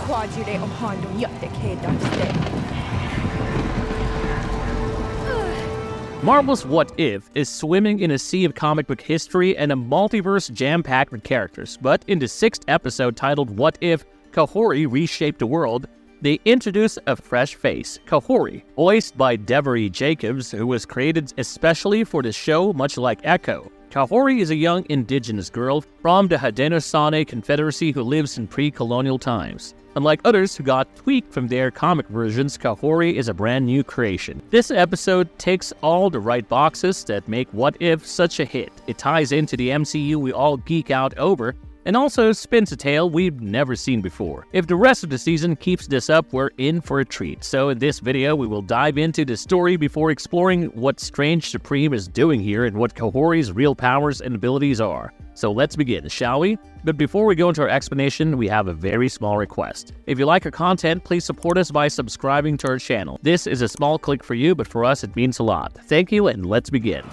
도와주래 엄한도 여태케 답스테. Marvel's What If is swimming in a sea of comic book history and a multiverse jam-packed with characters, but in the 6th episode titled What If Kahhori Reshaped the World, they introduce a fresh face, Kahhori, voiced by Devery Jacobs, who was created especially for the show, much like Echo. Kahhori is a young indigenous girl from the Haudenosaunee Confederacy who lives in pre-colonial times. Unlike others who got tweaked from their comic versions, Kahhori is a brand new creation. This episode ticks all the right boxes that make What If such a hit. It ties into the MCU we all geek out over, and also spins a tale we've never seen before. If the rest of the season keeps this up, we're in for a treat. So in this video, we will dive into the story before exploring what Strange Supreme is doing here and what Kahhori's real powers and abilities are. So let's begin, shall we? But before we go into our explanation, we have a very small request. If you like our content, please support us by subscribing to our channel. This is a small click for you, but for us it means a lot. Thank you, and let's begin.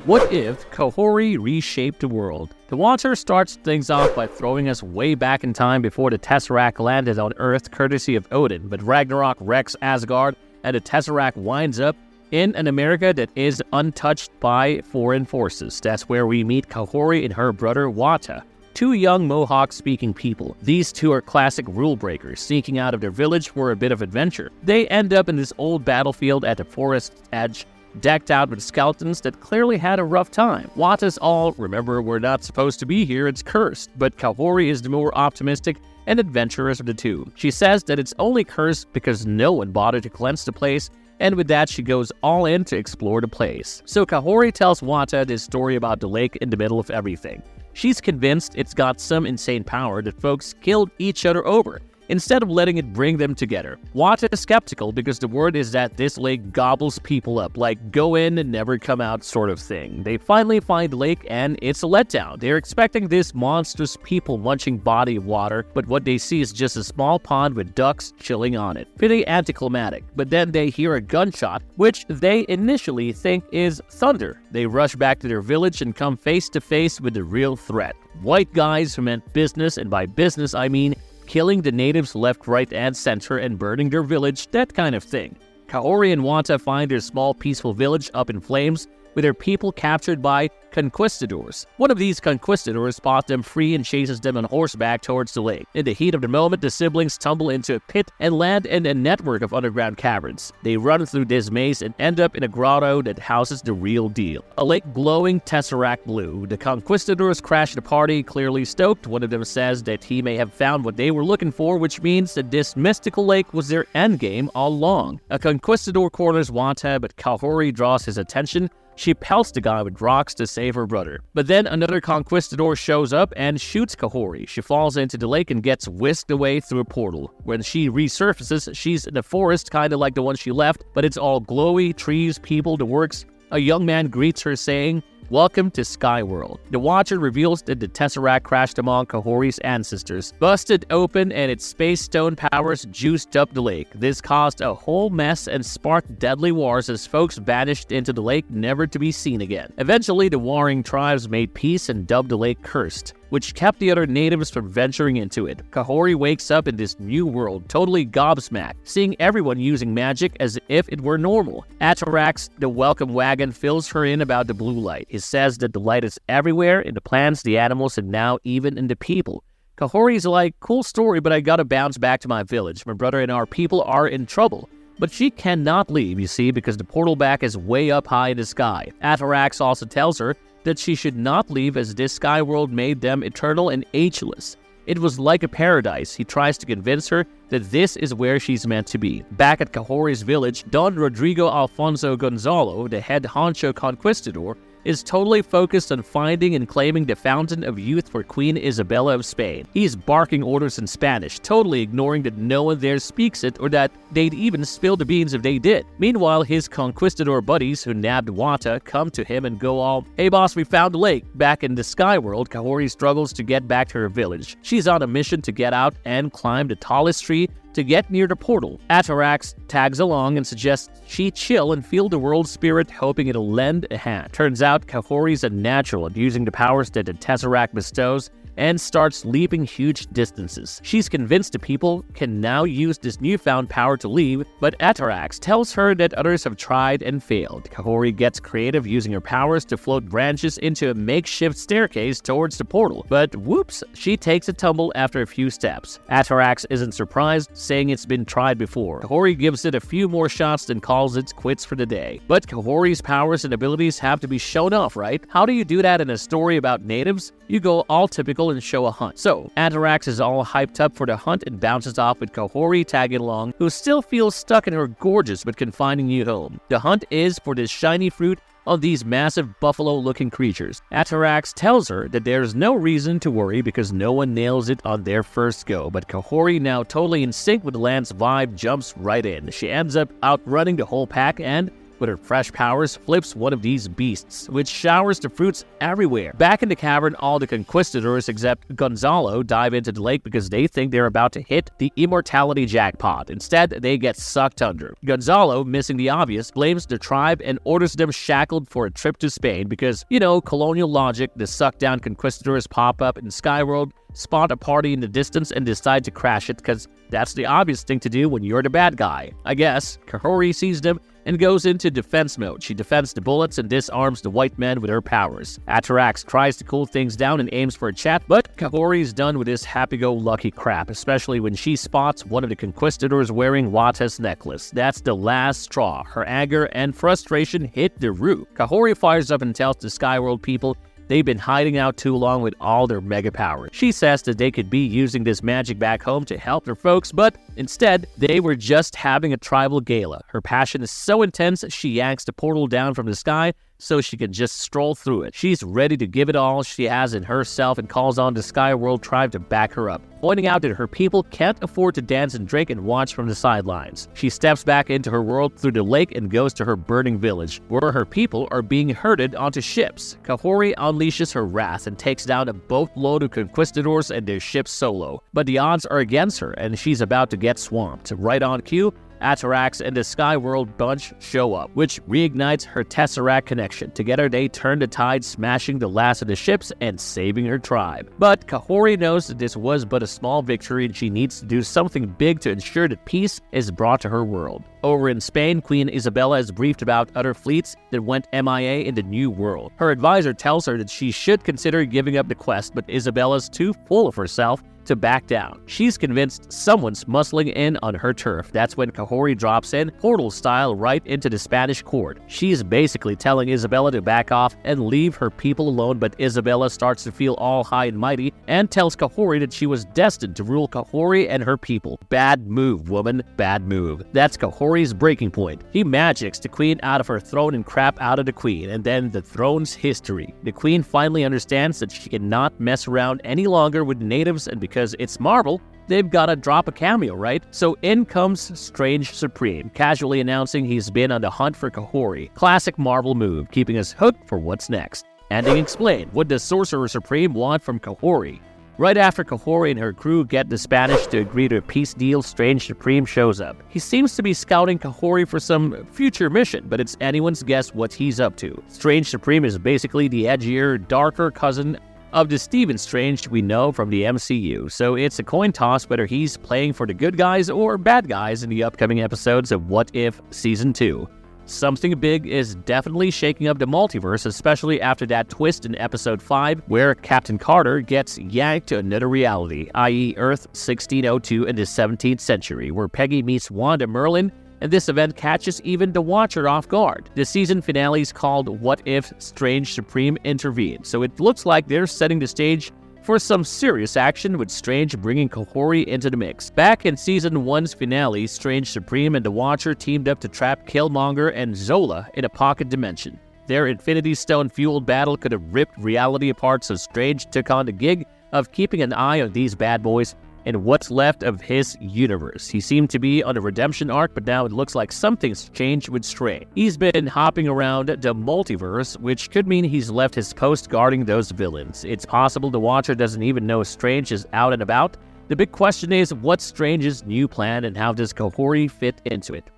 What if Kahhori reshaped the world? The Watcher starts things off by throwing us way back in time before the Tesseract landed on Earth courtesy of Odin, but Ragnarok wrecks Asgard, and the Tesseract winds up in an America that is untouched by foreign forces. That's where we meet Kahhori and her brother Wata, two young Mohawk-speaking people. These two are classic rule breakers, sneaking out of their village for a bit of adventure. They end up in this old battlefield at the forest's edge, decked out with skeletons that clearly had a rough time. Wata's all, remember, we're not supposed to be here, it's cursed, but Kahhori is the more optimistic and adventurous of the two. She says that it's only cursed because no one bothered to cleanse the place, and with that she goes all in to explore the place. So Kahhori tells Wata this story about the lake in the middle of everything. She's convinced it's got some insane power that folks killed each other over, instead of letting it bring them together. Wata is skeptical because the word is that this lake gobbles people up, like go in and never come out sort of thing. They finally find the lake and it's a letdown. They're expecting this monstrous people-munching body of water, but what they see is just a small pond with ducks chilling on it. Pretty anticlimactic, but then they hear a gunshot, which they initially think is thunder. They rush back to their village and come face to face with the real threat. White guys who meant business, and by business I mean killing the natives left, right, and center and burning their village, that kind of thing. Kahhori and Wata find their small peaceful village up in flames with their people captured by conquistadors. One of these conquistadors spots them free and chases them on horseback towards the lake. In the heat of the moment, the siblings tumble into a pit and land in a network of underground caverns. They run through this maze and end up in a grotto that houses the real deal, a lake glowing Tesseract blue. The conquistadors crash the party, clearly stoked. One of them says that he may have found what they were looking for, which means that this mystical lake was their endgame all along. A conquistador corners Wata, but Kahhori draws his attention. She pelts the guy with rocks to save her brother. But then another conquistador shows up and shoots Kahhori. She falls into the lake and gets whisked away through a portal. When she resurfaces, she's in a forest kinda like the one she left, but it's all glowy, trees, people, the works. A young man greets her saying, "Welcome to Skyworld." The Watcher reveals that the Tesseract crashed among Kahhori's ancestors, busted open, and its space stone powers juiced up the lake. This caused a whole mess and sparked deadly wars as folks vanished into the lake, never to be seen again. Eventually, the warring tribes made peace and dubbed the lake cursed, which kept the other natives from venturing into it. Kahhori wakes up in this new world, totally gobsmacked, seeing everyone using magic as if it were normal. Atarax, the welcome wagon, fills her in about the blue light. He says that the light is everywhere, in the plants, the animals, and now even in the people. Kahhori's like, cool story, but I gotta bounce back to my village. My brother and our people are in trouble. But she cannot leave, you see, because the portal back is way up high in the sky. Atarax also tells her that she should not leave as this sky world made them eternal and ageless. It was like a paradise. He tries to convince her that this is where she's meant to be. Back at Kahhori's village, Don Rodrigo Alfonso Gonzalo, the head honcho conquistador, is totally focused on finding and claiming the fountain of youth for Queen Isabella of Spain. He's barking orders in Spanish, totally ignoring that no one there speaks it or that they'd even spill the beans if they did. Meanwhile, his conquistador buddies who nabbed Wata come to him and go all, "Hey boss, we found the lake." Back in the sky world, Kahhori struggles to get back to her village. She's on a mission to get out and climb the tallest tree to get near the portal. Atarax tags along and suggests she chill and feel the world spirit, hoping it'll lend a hand. Turns out Kahhori's a natural at using the powers that the Tesseract bestows and starts leaping huge distances. She's convinced the people can now use this newfound power to leave, but Atarax tells her that others have tried and failed. Kahhori gets creative using her powers to float branches into a makeshift staircase towards the portal, but whoops, she takes a tumble after a few steps. Atarax isn't surprised, saying it's been tried before. Kahhori gives it a few more shots then calls it quits for the day. But Kahhori's powers and abilities have to be shown off, right? How do you do that in a story about natives? You go all typical and show a hunt. So, Atarax is all hyped up for the hunt and bounces off with Kahhori tagging along, who still feels stuck in her gorgeous but confining new home. The hunt is for this shiny fruit of these massive buffalo-looking creatures. Atarax tells her that there's no reason to worry because no one nails it on their first go, but Kahhori, now totally in sync with the land's vibe, jumps right in. She ends up outrunning the whole pack and, with her fresh powers, flips one of these beasts, which showers the fruits everywhere. Back in the cavern, all the conquistadors except Gonzalo dive into the lake because they think they're about to hit the immortality jackpot. Instead, they get sucked under. Gonzalo, missing the obvious, blames the tribe and orders them shackled for a trip to Spain because, colonial logic, the sucked-down conquistadors pop up in Skyworld, spot a party in the distance, and decide to crash it because that's the obvious thing to do when you're the bad guy. I guess. Kahhori sees them and goes into defense mode. She defends the bullets and disarms the white men with her powers. Atarax tries to cool things down and aims for a chat, but Kahhori's done with this happy-go-lucky crap, especially when she spots one of the conquistadors wearing Wata's necklace. That's the last straw. Her anger and frustration hit the roof. Kahhori fires up and tells the Skyworld people they've been hiding out too long with all their mega powers. She says that they could be using this magic back home to help their folks, but instead, they were just having a tribal gala. Her passion is so intense, she yanks the portal down from the sky so she can just stroll through it. She's ready to give it all she has in herself and calls on the Skyworld tribe to back her up, pointing out that her people can't afford to dance and drink and watch from the sidelines. She steps back into her world through the lake and goes to her burning village, where her people are being herded onto ships. Kahhori unleashes her wrath and takes down a boatload of conquistadors and their ships solo, but the odds are against her and she's about to get swamped. Right on cue, Atarax and the Skyworld bunch show up, which reignites her Tesseract connection. Together, they turn the tide, smashing the last of the ships and saving her tribe. But Kahhori knows that this was but a small victory and she needs to do something big to ensure that peace is brought to her world. Over in Spain, Queen Isabella is briefed about other fleets that went MIA in the New World. Her advisor tells her that she should consider giving up the quest, but Isabella's too full of herself to back down. She's convinced someone's muscling in on her turf. That's when Kahhori drops in, portal style, right into the Spanish court. She's basically telling Isabella to back off and leave her people alone, but Isabella starts to feel all high and mighty and tells Kahhori that she was destined to rule Kahhori and her people. Bad move, woman. Bad move. That's Kahhori's breaking point. He magics the queen out of her throne and crap out of the queen, and then the throne's history. The queen finally understands that she cannot mess around any longer with natives, and because it's Marvel, they've gotta drop a cameo, right? So in comes Strange Supreme, casually announcing he's been on the hunt for Kahhori. Classic Marvel move, keeping us hooked for what's next. Ending explained. What does Sorcerer Supreme want from Kahhori? Right after Kahhori and her crew get the Spanish to agree to a peace deal, Strange Supreme shows up. He seems to be scouting Kahhori for some future mission, but it's anyone's guess what he's up to. Strange Supreme is basically the edgier, darker cousin of the Stephen Strange we know from the MCU, so it's a coin toss whether he's playing for the good guys or bad guys in the upcoming episodes of What If Season 2. Something big is definitely shaking up the multiverse, especially after that twist in Episode 5, where Captain Carter gets yanked to another reality, i.e. Earth 1602 in the 17th century, where Peggy meets Wanda Merlin, and this event catches even the Watcher off guard. The season finale is called What If Strange Supreme Intervened, so it looks like they're setting the stage for some serious action, with Strange bringing Kahhori into the mix. Back in Season 1's finale, Strange Supreme and the Watcher teamed up to trap Killmonger and Zola in a pocket dimension. Their Infinity Stone-fueled battle could have ripped reality apart, so Strange took on the gig of keeping an eye on these bad boys and what's left of his universe. He seemed to be on a redemption arc, but now it looks like something's changed with Strange. He's been hopping around the multiverse, which could mean he's left his post guarding those villains. It's possible the Watcher doesn't even know Strange is out and about, The big question is, what's Strange's new plan and how does Kahhori fit into it?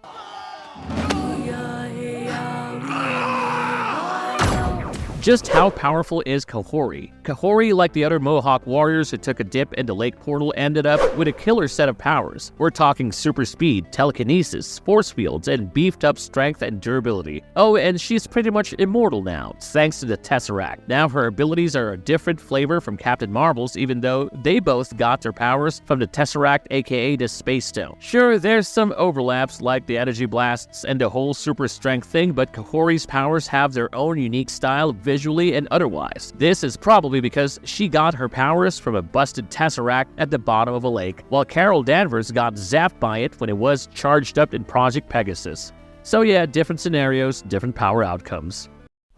Just how powerful is Kahhori? Kahhori, like the other Mohawk warriors who took a dip into Lake Portal, ended up with a killer set of powers. We're talking super speed, telekinesis, force fields, and beefed up strength and durability. Oh, and she's pretty much immortal now, thanks to the Tesseract. Now her abilities are a different flavor from Captain Marvel's, even though they both got their powers from the Tesseract, aka the Space Stone. Sure, there's some overlaps like the energy blasts and the whole super strength thing, but Kahhori's powers have their own unique style, visually and otherwise. This is probably because she got her powers from a busted Tesseract at the bottom of a lake, while Carol Danvers got zapped by it when it was charged up in Project Pegasus. So yeah, different scenarios, different power outcomes.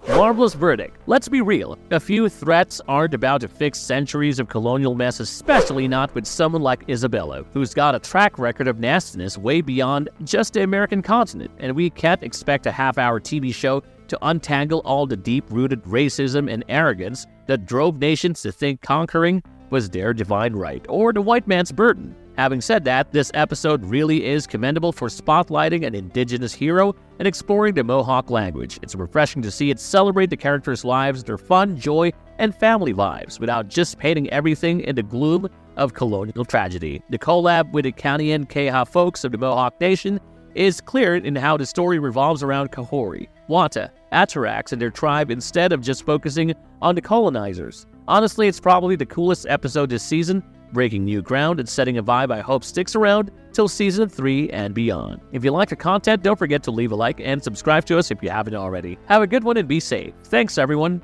Marvelous verdict. Let's be real, a few threats aren't about to fix centuries of colonial mess, especially not with someone like Isabella, who's got a track record of nastiness way beyond just the American continent, and we can't expect a half-hour TV show to untangle all the deep-rooted racism and arrogance that drove nations to think conquering was their divine right, or the white man's burden. Having said that, this episode really is commendable for spotlighting an indigenous hero and exploring the Mohawk language. It's refreshing to see it celebrate the characters' lives, their fun, joy, and family lives, without just painting everything in the gloom of colonial tragedy. The collab with the Canadian Keha folks of the Mohawk Nation is clear in how the story revolves around Kahhori, Wata, Atarax, and their tribe instead of just focusing on the colonizers. Honestly, it's probably the coolest episode this season, breaking new ground and setting a vibe I hope sticks around till season 3 and beyond. If you like the content, don't forget to leave a like and subscribe to us if you haven't already. Have a good one and be safe. Thanks everyone.